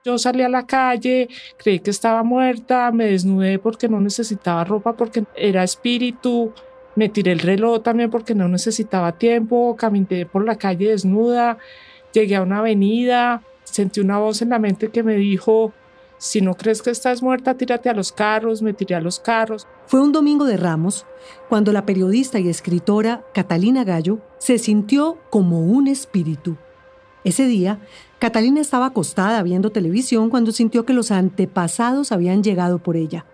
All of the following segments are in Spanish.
Yo salí a la calle, creí que estaba muerta, me desnudé porque no necesitaba ropa, porque era espíritu, me tiré el reloj también porque no necesitaba tiempo, caminé por la calle desnuda, llegué a una avenida, sentí una voz en la mente que me dijo: si no crees que estás muerta, tírate a los carros. Me tiré a los carros. Fue un domingo de Ramos cuando la periodista y escritora Catalina Gallo se sintió como un espíritu. Ese día, Catalina estaba acostada viendo televisión cuando sintió que los antepasados habían llegado por ella.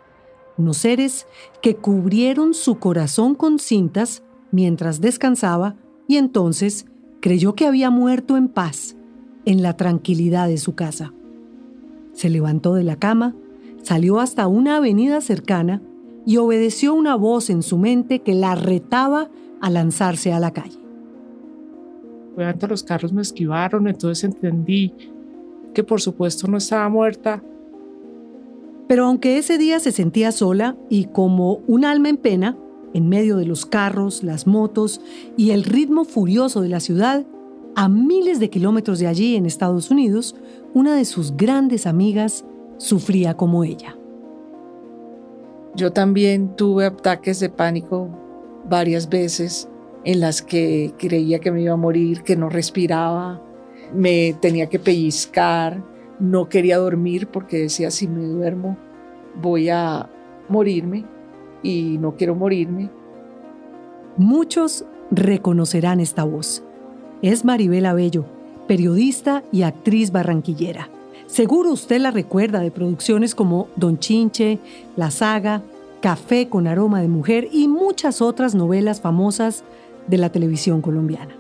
Unos seres que cubrieron su corazón con cintas mientras descansaba y entonces creyó que había muerto en paz, en la tranquilidad de su casa. Se levantó de la cama, salió hasta una avenida cercana y obedeció una voz en su mente que la retaba a lanzarse a la calle. Obviamente los carros me esquivaron, entonces entendí que por supuesto no estaba muerta. Pero aunque ese día se sentía sola y como un alma en pena, en medio de los carros, las motos y el ritmo furioso de la ciudad, a miles de kilómetros de allí en Estados Unidos, una de sus grandes amigas sufría como ella. Yo también tuve ataques de pánico varias veces en las que creía que me iba a morir, que no respiraba, me tenía que pellizcar, no quería dormir porque decía: si me duermo voy a morirme y no quiero morirme. Muchos reconocerán esta voz. Es Maribel Abello, periodista y actriz barranquillera. Seguro usted la recuerda de producciones como Don Chinche, La Saga, Café con aroma de mujer y muchas otras novelas famosas de la televisión colombiana.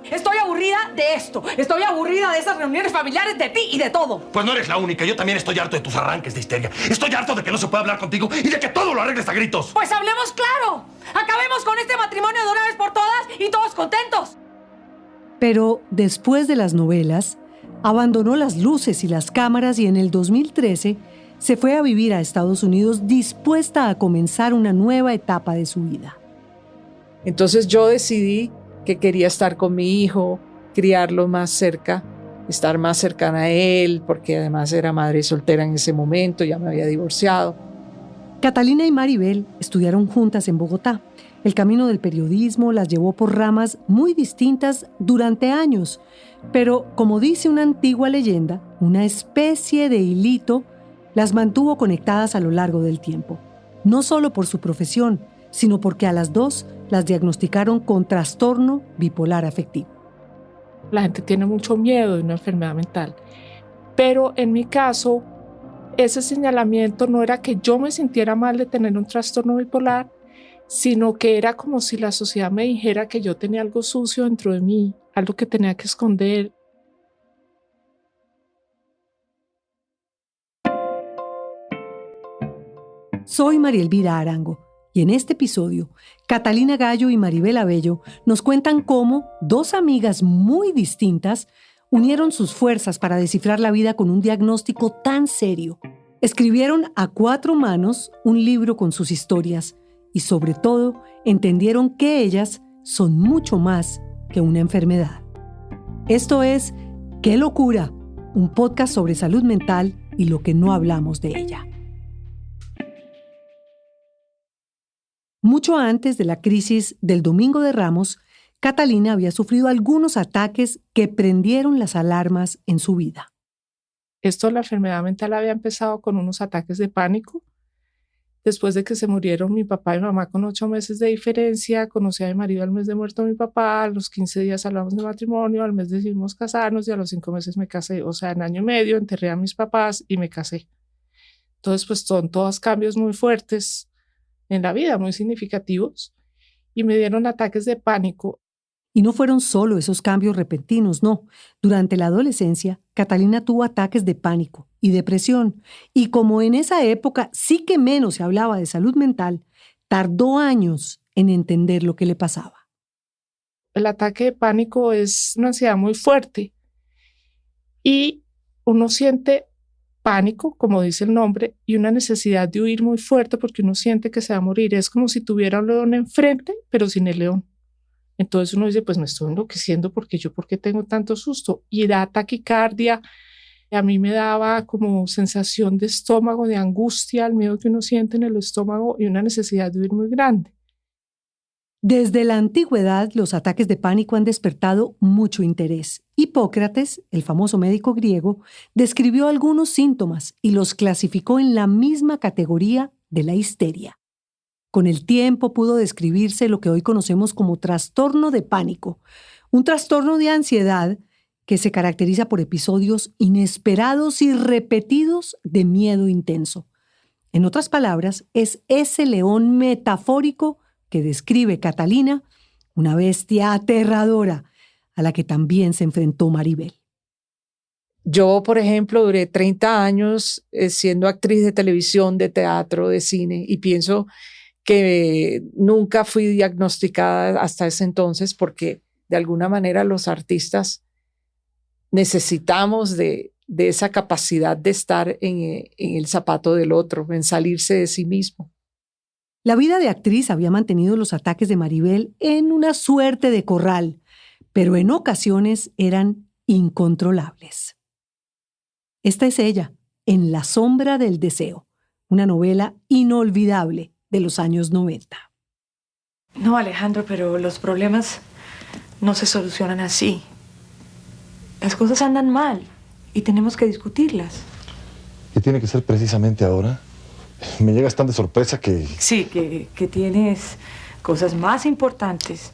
Estoy aburrida de esto. Estoy aburrida de esas reuniones familiares, de ti y de todo. Pues no eres la única. Yo también estoy harto de tus arranques de histeria. Estoy harto de que no se pueda hablar contigo y de que todo lo arregles a gritos. Pues hablemos claro. Acabemos con este matrimonio de una vez por todas y todos contentos. Pero después de las novelas, abandonó las luces y las cámaras y en el 2013 se fue a vivir a Estados Unidos dispuesta a comenzar una nueva etapa de su vida. Entonces yo decidí que quería estar con mi hijo, criarlo más cerca, estar más cercana a él, porque además era madre soltera en ese momento, ya me había divorciado. Catalina y Maribel estudiaron juntas en Bogotá. El camino del periodismo las llevó por ramas muy distintas durante años, pero como dice una antigua leyenda, una especie de hilito las mantuvo conectadas a lo largo del tiempo. No solo por su profesión, sino porque a las dos las diagnosticaron con trastorno bipolar afectivo. La gente tiene mucho miedo de una enfermedad mental, pero en mi caso, ese señalamiento no era que yo me sintiera mal de tener un trastorno bipolar, sino que era como si la sociedad me dijera que yo tenía algo sucio dentro de mí, algo que tenía que esconder. Soy María Elvira Arango y en este episodio, Catalina Gallo y Maribel Abello nos cuentan cómo dos amigas muy distintas unieron sus fuerzas para descifrar la vida con un diagnóstico tan serio. Escribieron a cuatro manos un libro con sus historias y sobre todo entendieron que ellas son mucho más que una enfermedad. Esto es ¡Qué locura! Un podcast sobre salud mental y lo que no hablamos de ella. Mucho antes de la crisis del Domingo de Ramos, Catalina había sufrido algunos ataques que prendieron las alarmas en su vida. La enfermedad mental había empezado con unos ataques de pánico. Después de que se murieron mi papá y mi mamá con 8 meses de diferencia, conocí a mi marido al mes de muerto mi papá, a los 15 días hablamos de matrimonio, al mes decidimos casarnos y a los 5 meses me casé. O sea, en año y medio enterré a mis papás y me casé. Entonces, pues son todos cambios muy fuertes en la vida, muy significativos, y me dieron ataques de pánico. Y no fueron solo esos cambios repentinos, no. Durante la adolescencia, Catalina tuvo ataques de pánico y depresión, y como en esa época sí que menos se hablaba de salud mental, tardó años en entender lo que le pasaba. El ataque de pánico es una ansiedad muy fuerte y uno siente pánico, como dice el nombre, y una necesidad de huir muy fuerte porque uno siente que se va a morir. Es como si tuviera un león enfrente, pero sin el león. Entonces uno dice, pues me estoy enloqueciendo porque ¿por qué tengo tanto susto? Y da taquicardia, A mí me daba como sensación de estómago, de angustia, el miedo que uno siente en el estómago y una necesidad de huir muy grande. Desde la antigüedad, los ataques de pánico han despertado mucho interés. Hipócrates, el famoso médico griego, describió algunos síntomas y los clasificó en la misma categoría de la histeria. Con el tiempo pudo describirse lo que hoy conocemos como trastorno de pánico, un trastorno de ansiedad que se caracteriza por episodios inesperados y repetidos de miedo intenso. En otras palabras, es ese león metafórico que describe Catalina, una bestia aterradora a la que también se enfrentó Maribel. Yo, por ejemplo, duré 30 años siendo actriz de televisión, de teatro, de cine, y pienso que nunca fui diagnosticada hasta ese entonces porque de alguna manera los artistas necesitamos de esa capacidad de estar en el zapato del otro, en salirse de sí mismo. La vida de actriz había mantenido los ataques de Maribel en una suerte de corral, pero en ocasiones eran incontrolables. Esta es ella, En la sombra del deseo, una novela inolvidable de los años 90. No, Alejandro, pero los problemas no se solucionan así. Las cosas andan mal y tenemos que discutirlas. ¿Qué tiene que ser precisamente ahora? Me llegas tan de sorpresa que... Sí, que tienes cosas más importantes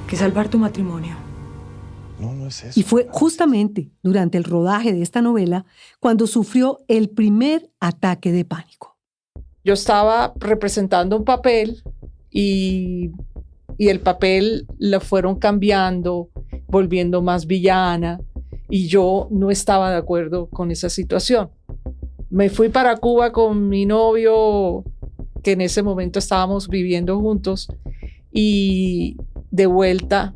que salvar tu matrimonio. No es eso. Y fue justamente durante el rodaje de esta novela cuando sufrió el primer ataque de pánico. Yo estaba representando un papel y el papel lo fueron cambiando, volviendo más villana, y yo no estaba de acuerdo con esa situación. Me fui para Cuba con mi novio, que en ese momento estábamos viviendo juntos, y de vuelta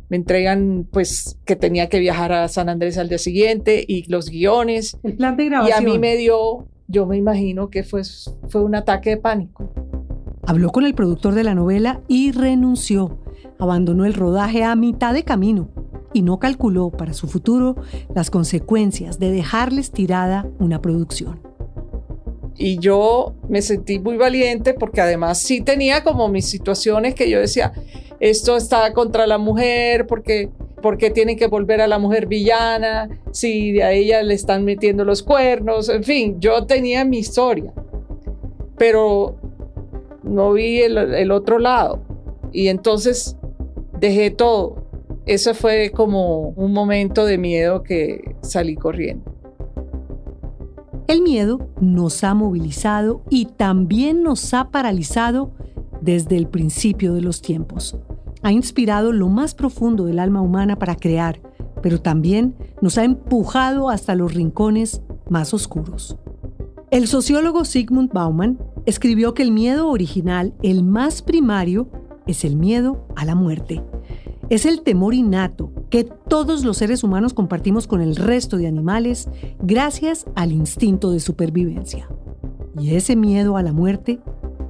me entregan pues que tenía que viajar a San Andrés al día siguiente y los guiones. El plan de Y grabación. a mí me dio, yo me imagino que fue un ataque de pánico. Habló con el productor de la novela y renunció. Abandonó el rodaje a mitad de camino y no calculó para su futuro las consecuencias de dejarles tirada una producción. Y yo me sentí muy valiente porque además sí tenía como mis situaciones que yo decía, esto está contra la mujer, porque tienen que volver a la mujer villana, si a ella le están metiendo los cuernos, en fin, yo tenía mi historia, pero no vi el otro lado y entonces dejé todo. Ese fue como un momento de miedo que salí corriendo. El miedo nos ha movilizado y también nos ha paralizado desde el principio de los tiempos. Ha inspirado lo más profundo del alma humana para crear, pero también nos ha empujado hasta los rincones más oscuros. El sociólogo Zygmunt Bauman escribió que el miedo original, el más primario, es el miedo a la muerte. Es el temor innato que todos los seres humanos compartimos con el resto de animales gracias al instinto de supervivencia. Y ese miedo a la muerte,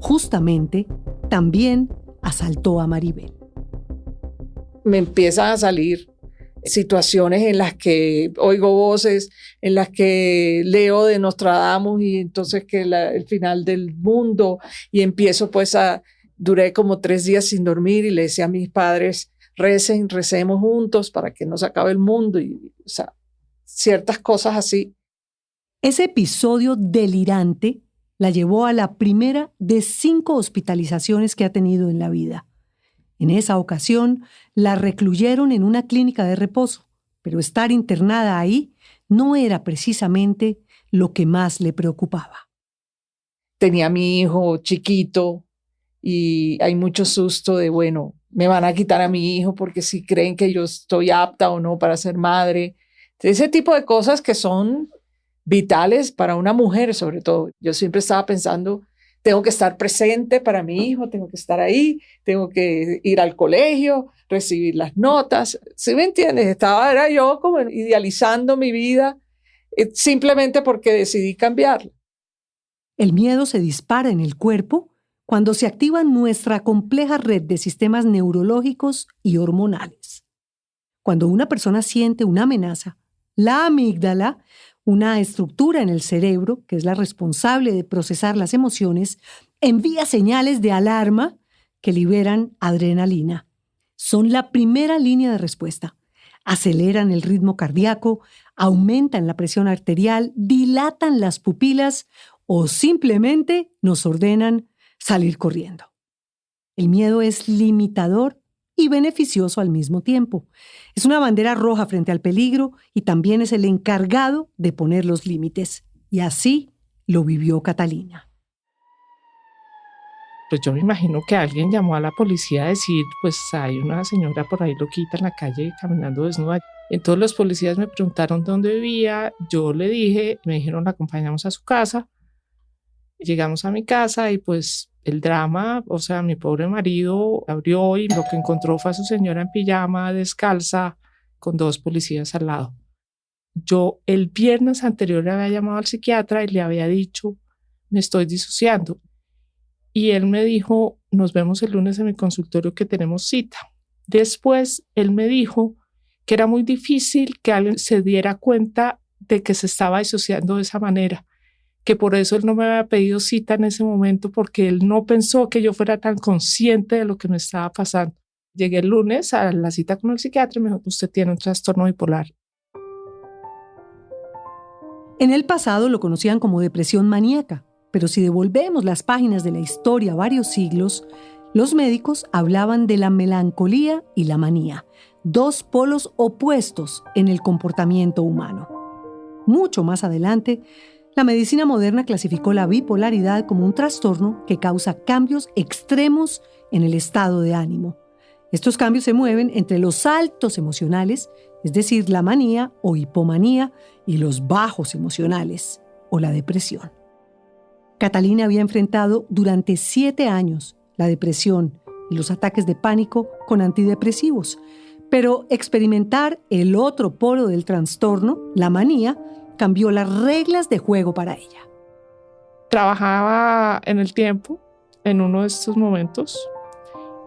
justamente, también asaltó a Maribel. Me empiezan a salir situaciones en las que oigo voces, en las que leo de Nostradamus y entonces que el final del mundo y empiezo pues duré como 3 días sin dormir y le decía a mis padres, recemos juntos para que no se acabe el mundo y o sea, ciertas cosas así. Ese episodio delirante la llevó a la primera de 5 hospitalizaciones que ha tenido en la vida. En esa ocasión, la recluyeron en una clínica de reposo, pero estar internada ahí no era precisamente lo que más le preocupaba. Tenía a mi hijo chiquito y hay mucho susto de, bueno, me van a quitar a mi hijo porque si creen que yo estoy apta o no para ser madre. Ese tipo de cosas que son vitales para una mujer, sobre todo. Yo siempre estaba pensando, tengo que estar presente para mi hijo, tengo que estar ahí, tengo que ir al colegio, recibir las notas. ¿Sí me entiendes? Era yo como idealizando mi vida simplemente porque decidí cambiarla. El miedo se dispara en el cuerpo cuando se activa nuestra compleja red de sistemas neurológicos y hormonales. Cuando una persona siente una amenaza, la amígdala, Una estructura en el cerebro, que es la responsable de procesar las emociones, envía señales de alarma que liberan adrenalina. Son la primera línea de respuesta. Aceleran el ritmo cardíaco, aumentan la presión arterial, dilatan las pupilas o simplemente nos ordenan salir corriendo. El miedo es limitador y beneficioso al mismo tiempo. Es una bandera roja frente al peligro y también es el encargado de poner los límites. Y así lo vivió Catalina. Pues yo me imagino que alguien llamó a la policía a decir, pues hay una señora por ahí loquita en la calle caminando desnuda. Entonces los policías me preguntaron dónde vivía, yo le dije, me dijeron la acompañamos a su casa. Llegamos a mi casa y pues el drama, o sea, mi pobre marido abrió y lo que encontró fue a su señora en pijama, descalza, con 2 policías al lado. Yo el viernes anterior le había llamado al psiquiatra y le había dicho, me estoy disociando. Y él me dijo, nos vemos el lunes en mi consultorio que tenemos cita. Después él me dijo que era muy difícil que alguien se diera cuenta de que se estaba disociando de esa manera, que por eso él no me había pedido cita en ese momento, porque él no pensó que yo fuera tan consciente de lo que me estaba pasando. Llegué el lunes a la cita con el psiquiatra y me dijo, usted tiene un trastorno bipolar. En el pasado lo conocían como depresión maníaca, pero si devolvemos las páginas de la historia varios siglos, los médicos hablaban de la melancolía y la manía, 2 polos opuestos en el comportamiento humano. Mucho más adelante, la medicina moderna clasificó la bipolaridad como un trastorno que causa cambios extremos en el estado de ánimo. Estos cambios se mueven entre los altos emocionales, es decir, la manía o hipomanía, y los bajos emocionales, o la depresión. Catalina había enfrentado durante 7 años la depresión y los ataques de pánico con antidepresivos, pero experimentar el otro polo del trastorno, la manía, cambió las reglas de juego para ella. Trabajaba en El Tiempo en uno de estos momentos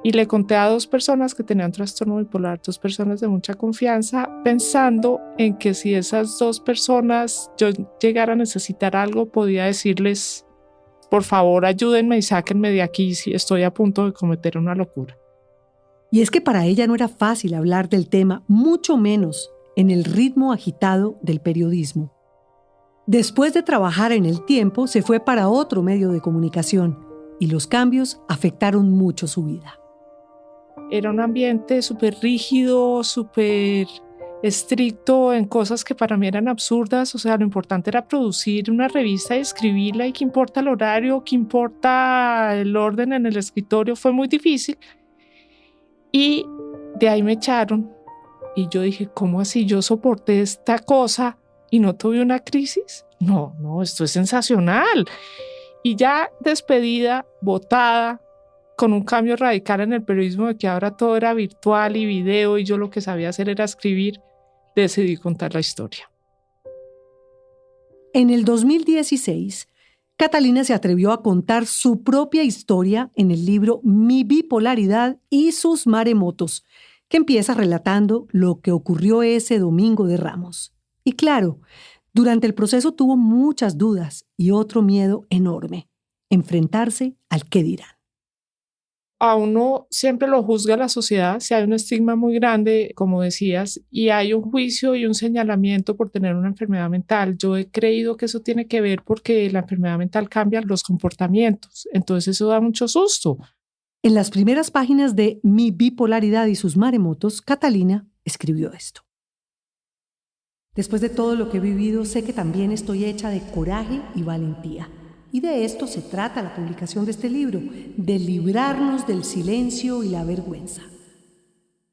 y le conté a 2 personas que tenían trastorno bipolar, 2 personas de mucha confianza, pensando en que si esas 2 personas yo llegara a necesitar algo, podía decirles, por favor, ayúdenme y sáquenme de aquí si estoy a punto de cometer una locura. Y es que para ella no era fácil hablar del tema, mucho menos en el ritmo agitado del periodismo. Después de trabajar en El Tiempo, se fue para otro medio de comunicación y los cambios afectaron mucho su vida. Era un ambiente súper rígido, súper estricto en cosas que para mí eran absurdas. O sea, lo importante era producir una revista y escribirla, y qué importa el horario, qué importa el orden en el escritorio. Fue muy difícil. Y de ahí me echaron. Y yo dije, ¿cómo así? Yo soporté esta cosa y no tuve una crisis. No, esto es sensacional. Y ya despedida, botada, con un cambio radical en el periodismo de que ahora todo era virtual y video y yo lo que sabía hacer era escribir, decidí contar la historia. En el 2016, Catalina se atrevió a contar su propia historia en el libro Mi bipolaridad y sus maremotos, que empieza relatando lo que ocurrió ese domingo de Ramos. Y claro, durante el proceso tuvo muchas dudas y otro miedo enorme: enfrentarse al qué dirán. A uno siempre lo juzga la sociedad, si hay un estigma muy grande, como decías, y hay un juicio y un señalamiento por tener una enfermedad mental. Yo he creído que eso tiene que ver porque la enfermedad mental cambia los comportamientos, entonces eso da mucho susto. En las primeras páginas de Mi bipolaridad y sus maremotos, Catalina escribió esto. Después de todo lo que he vivido, sé que también estoy hecha de coraje y valentía. Y de esto se trata la publicación de este libro, de librarnos del silencio y la vergüenza.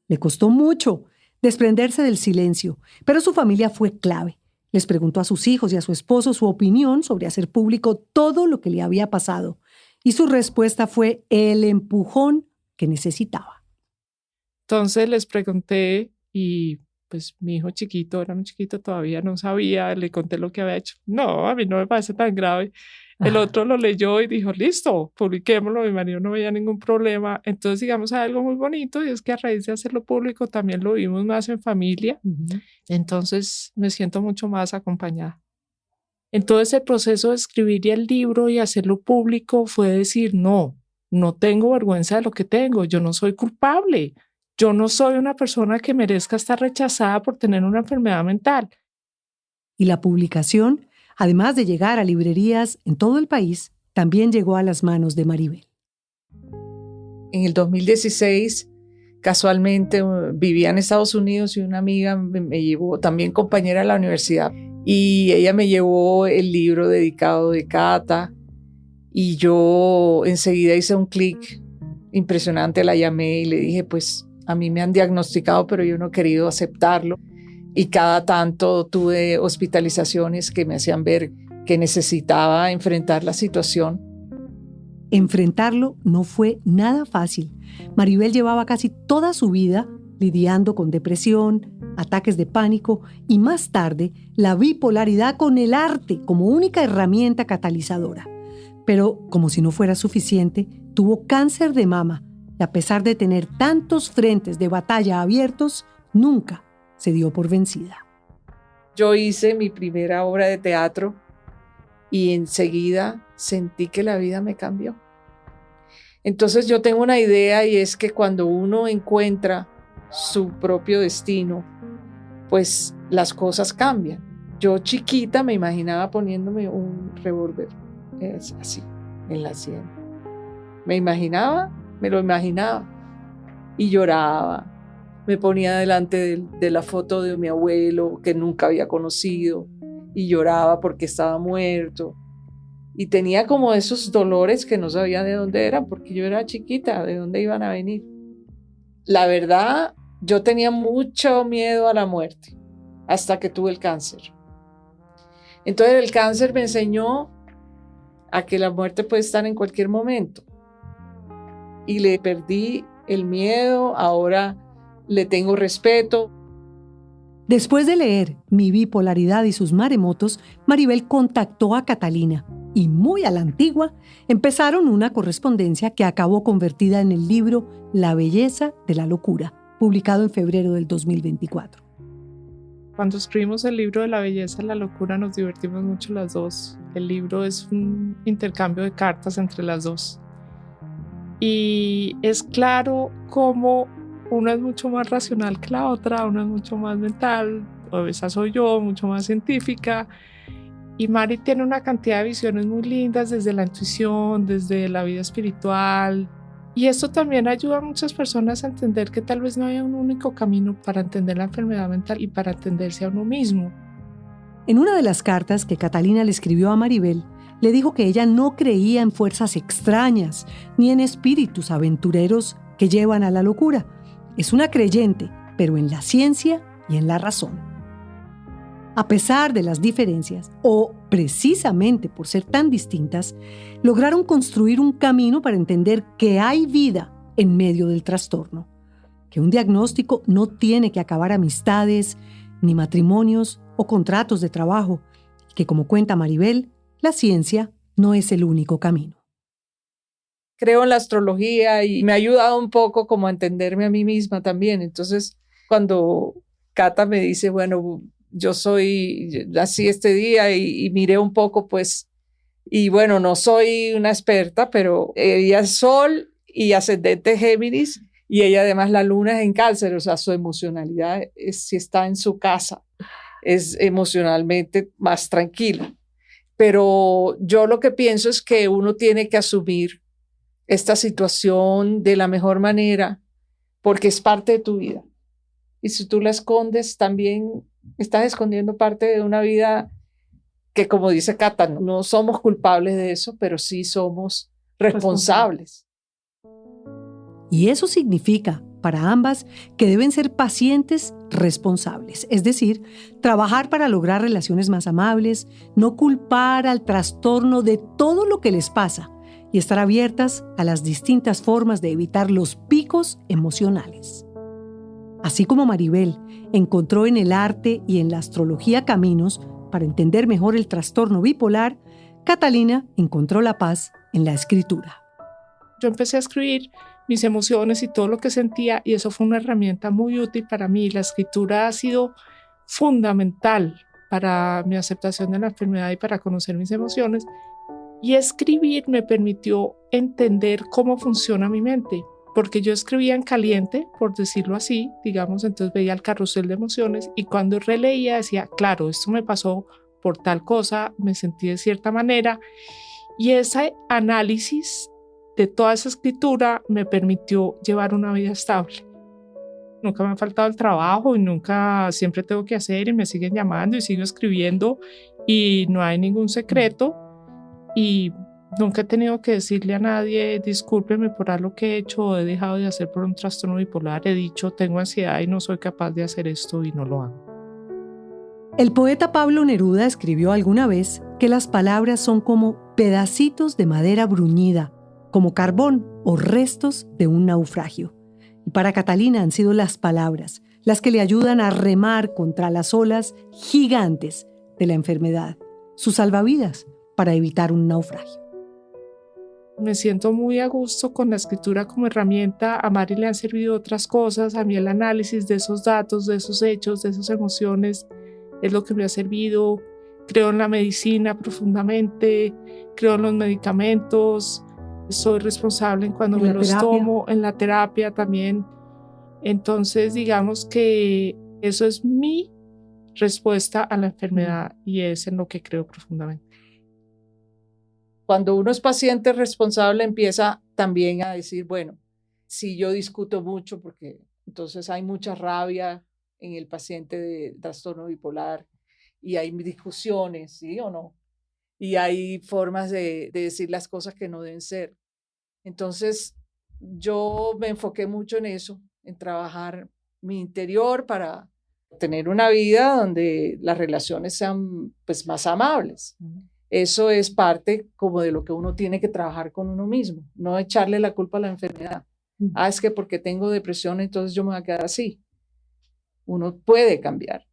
Le costó mucho desprenderse del silencio, pero su familia fue clave. Les preguntó a sus hijos y a su esposo su opinión sobre hacer público todo lo que le había pasado. Y su respuesta fue el empujón que necesitaba. Entonces les pregunté y pues mi hijo chiquito, era muy chiquito todavía, no sabía, le conté lo que había hecho. No, a mí no me parece tan grave. El otro lo leyó y dijo, listo, publiquémoslo. Mi marido no veía ningún problema. Entonces, digamos, hay algo muy bonito y es que a raíz de hacerlo público también lo vimos más en familia. Entonces, me siento mucho más acompañada. Entonces el proceso de escribir el libro y hacerlo público fue decir, no tengo vergüenza de lo que tengo, yo no soy culpable, yo no soy una persona que merezca estar rechazada por tener una enfermedad mental. Y la publicación, además de llegar a librerías en todo el país, también llegó a las manos de Maribel. En el 2016, casualmente vivía en Estados Unidos y una amiga me llevó, también compañera de la universidad, y ella me llevó el libro dedicado de Cata y yo enseguida hice un clic impresionante, la llamé y le dije, pues a mí me han diagnosticado, pero yo no he querido aceptarlo y cada tanto tuve hospitalizaciones que me hacían ver que necesitaba enfrentar la situación. Enfrentarlo no fue nada fácil. Maribel llevaba casi toda su vida lidiando con depresión, ataques de pánico y más tarde la bipolaridad con el arte como única herramienta catalizadora. Pero, como si no fuera suficiente, tuvo cáncer de mama y a pesar de tener tantos frentes de batalla abiertos, nunca se dio por vencida. Yo hice mi primera obra de teatro y enseguida sentí que la vida me cambió. Entonces yo tengo una idea y es que cuando uno encuentra su propio destino, pues las cosas cambian. Yo chiquita me imaginaba poniéndome un revólver así en la sien. Me lo imaginaba y lloraba. Me ponía delante de la foto de mi abuelo que nunca había conocido y lloraba porque estaba muerto. Y tenía como esos dolores que no sabía de dónde eran porque yo era chiquita, de dónde iban a venir. La verdad, yo tenía mucho miedo a la muerte hasta que tuve el cáncer. Entonces el cáncer me enseñó a que la muerte puede estar en cualquier momento. Y le perdí el miedo, ahora le tengo respeto. Después de leer Mi bipolaridad y sus maremotos, Maribel contactó a Catalina y, muy a la antigua, empezaron una correspondencia que acabó convertida en el libro La belleza de la locura, publicado en febrero del 2024. Cuando escribimos el libro de La belleza de la locura nos divertimos mucho las dos. El libro es un intercambio de cartas entre las dos. Y es claro cómo una es mucho más racional que la otra, una es mucho más mental, o esa soy yo, mucho más científica. Y Mari tiene una cantidad de visiones muy lindas desde la intuición, desde la vida espiritual. Y esto también ayuda a muchas personas a entender que tal vez no haya un único camino para entender la enfermedad mental y para entenderse a uno mismo. En una de las cartas que Catalina le escribió a Maribel, le dijo que ella no creía en fuerzas extrañas ni en espíritus aventureros que llevan a la locura. Es una creyente, pero en la ciencia y en la razón. A pesar de las diferencias, o precisamente por ser tan distintas, lograron construir un camino para entender que hay vida en medio del trastorno, que un diagnóstico no tiene que acabar amistades, ni matrimonios o contratos de trabajo, que, como cuenta Maribel, la ciencia no es el único camino. Creo en la astrología y me ha ayudado un poco como a entenderme a mí misma también. Entonces, cuando Cata me dice, bueno, yo nací este día y miré un poco, pues, y bueno, no soy una experta, pero ella es Sol y ascendente Géminis, y ella además la luna es en Cáncer, o sea, su emocionalidad si está en su casa, es emocionalmente más tranquila. Pero yo lo que pienso es que uno tiene que asumir esta situación de la mejor manera porque es parte de tu vida. Y si tú la escondes, también estás escondiendo parte de una vida que, como dice Cata, no somos culpables de eso, pero sí somos responsables. Y eso significa, para ambas, que deben ser pacientes responsables, es decir, trabajar para lograr relaciones más amables, no culpar al trastorno de todo lo que les pasa y estar abiertas a las distintas formas de evitar los picos emocionales. Así como Maribel encontró en el arte y en la astrología caminos para entender mejor el trastorno bipolar, Catalina encontró la paz en la escritura. Yo empecé a escribir mis emociones y todo lo que sentía y eso fue una herramienta muy útil para mí. La escritura ha sido fundamental para mi aceptación de la enfermedad y para conocer mis emociones. Y escribir me permitió entender cómo funciona mi mente, porque yo escribía en caliente, por decirlo así, digamos, entonces veía el carrusel de emociones y cuando releía decía, claro, esto me pasó por tal cosa, me sentí de cierta manera, y ese análisis de toda esa escritura me permitió llevar una vida estable. Nunca me ha faltado el trabajo y nunca, siempre tengo que hacer y me siguen llamando y sigo escribiendo y no hay ningún secreto y nunca he tenido que decirle a nadie discúlpeme por algo que he hecho o he dejado de hacer por un trastorno bipolar. He dicho tengo ansiedad y no soy capaz de hacer esto y no lo hago. El poeta Pablo Neruda escribió alguna vez que las palabras son como pedacitos de madera bruñida, como carbón o restos de un naufragio. Y para Catalina han sido las palabras las que le ayudan a remar contra las olas gigantes de la enfermedad, sus salvavidas para evitar un naufragio. Me siento muy a gusto con la escritura como herramienta. A Mari le han servido otras cosas, a mí el análisis de esos datos, de esos hechos, de esas emociones es lo que me ha servido. Creo en la medicina profundamente, creo en los medicamentos, soy responsable en cuando me los tomo, en la terapia también. Entonces, digamos que eso es mi respuesta a la enfermedad y es en lo que creo profundamente. Cuando uno es paciente responsable empieza también a decir, bueno, si yo discuto mucho, porque entonces hay mucha rabia en el paciente de trastorno bipolar y hay discusiones, ¿sí o no? Y hay formas de decir las cosas que no deben ser. Entonces, yo me enfoqué mucho en eso, en trabajar mi interior para tener una vida donde las relaciones sean pues, más amables. Eso es parte como de lo que uno tiene que trabajar con uno mismo, no echarle la culpa a la enfermedad. Es que porque tengo depresión, entonces yo me voy a quedar así. Uno puede cambiar,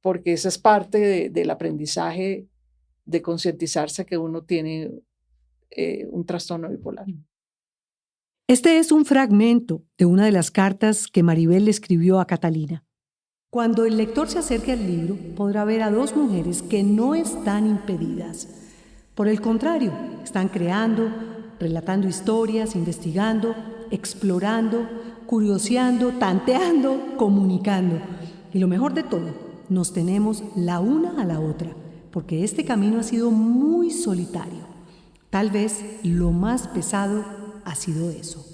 porque esa es parte del aprendizaje de concientizarse que uno tiene un trastorno bipolar. Este es un fragmento de una de las cartas que Maribel le escribió a Catalina. Cuando el lector se acerque al libro, podrá ver a dos mujeres que no están impedidas. Por el contrario, están creando, relatando historias, investigando, explorando, curioseando, tanteando, comunicando. Y lo mejor de todo, nos tenemos la una a la otra, porque este camino ha sido muy solitario. Tal vez lo más pesado ha sido eso.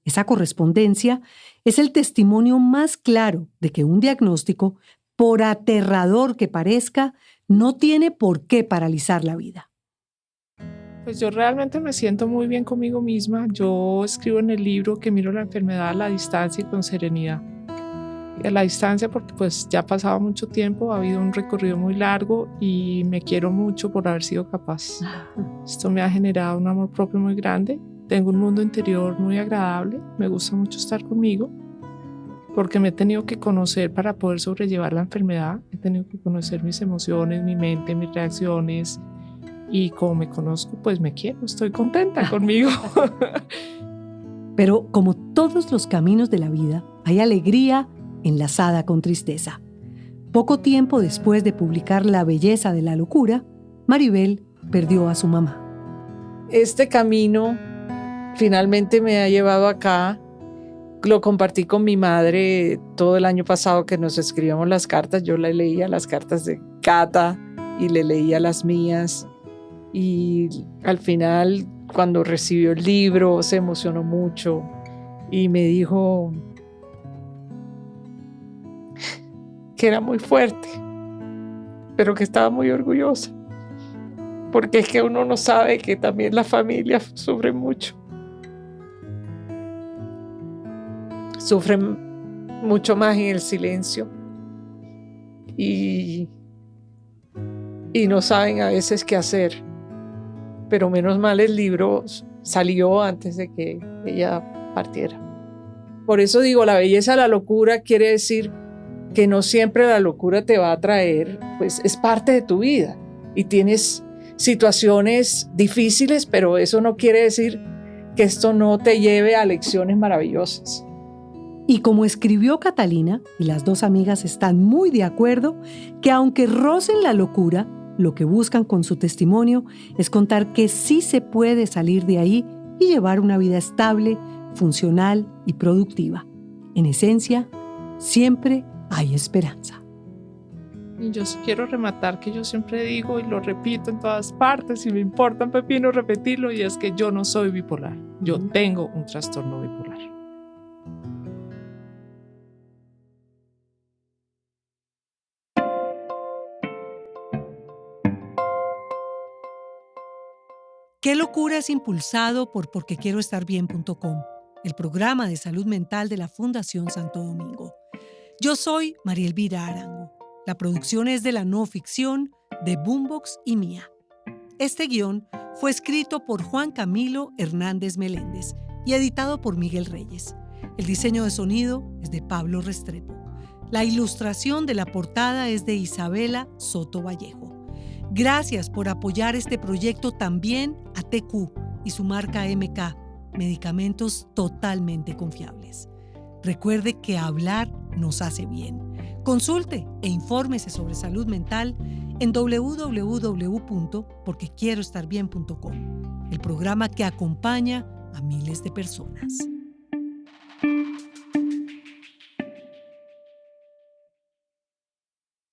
Esa correspondencia es el testimonio más claro de que un diagnóstico, por aterrador que parezca, no tiene por qué paralizar la vida. Pues yo realmente me siento muy bien conmigo misma. Yo escribo en el libro que miro la enfermedad a la distancia y con serenidad. A la distancia porque pues ya ha pasado mucho tiempo, ha habido un recorrido muy largo y me quiero mucho por haber sido capaz. Esto me ha generado un amor propio muy grande. Tengo un mundo interior muy agradable, me gusta mucho estar conmigo porque me he tenido que conocer para poder sobrellevar la enfermedad. He tenido que conocer mis emociones, mi mente, mis reacciones y como me conozco, pues me quiero, estoy contenta conmigo. Pero como todos los caminos de la vida, hay alegría enlazada con tristeza. Poco tiempo después de publicar La belleza de la locura, Maribel perdió a su mamá. Este camino finalmente me ha llevado acá. Lo compartí con mi madre todo el año pasado que nos escribíamos las cartas. Yo le leía las cartas de Cata y le leía las mías. Y al final, cuando recibió el libro, se emocionó mucho y me dijo que era muy fuerte, pero que estaba muy orgullosa. Porque es que uno no sabe que también la familia sufre mucho. Sufren mucho más en el silencio y no saben a veces qué hacer. Pero menos mal el libro salió antes de que ella partiera. Por eso digo, la belleza de la locura quiere decir que no siempre la locura te va a traer, pues es parte de tu vida y tienes situaciones difíciles, pero eso no quiere decir que esto no te lleve a lecciones maravillosas. Y como escribió Catalina, y las dos amigas están muy de acuerdo, que aunque rocen la locura, lo que buscan con su testimonio es contar que sí se puede salir de ahí y llevar una vida estable, funcional y productiva. En esencia, siempre hay esperanza. Y yo sí quiero rematar que yo siempre digo y lo repito en todas partes y me importa un pepino repetirlo, y es que yo no soy bipolar. Yo tengo un trastorno bipolar. Qué locura es impulsado por porquequieroestarbien.com, el programa de salud mental de la Fundación Santo Domingo. Yo soy María Elvira Arango. La producción es de la no ficción, de Boombox y mía. Este guión fue escrito por Juan Camilo Hernández Meléndez y editado por Miguel Reyes. El diseño de sonido es de Pablo Restrepo. La ilustración de la portada es de Isabela Soto Vallejo. Gracias por apoyar este proyecto también a TQ y su marca MK, medicamentos totalmente confiables. Recuerde que hablar nos hace bien. Consulte e infórmese sobre salud mental en www.porquequieroestarbien.com, el programa que acompaña a miles de personas.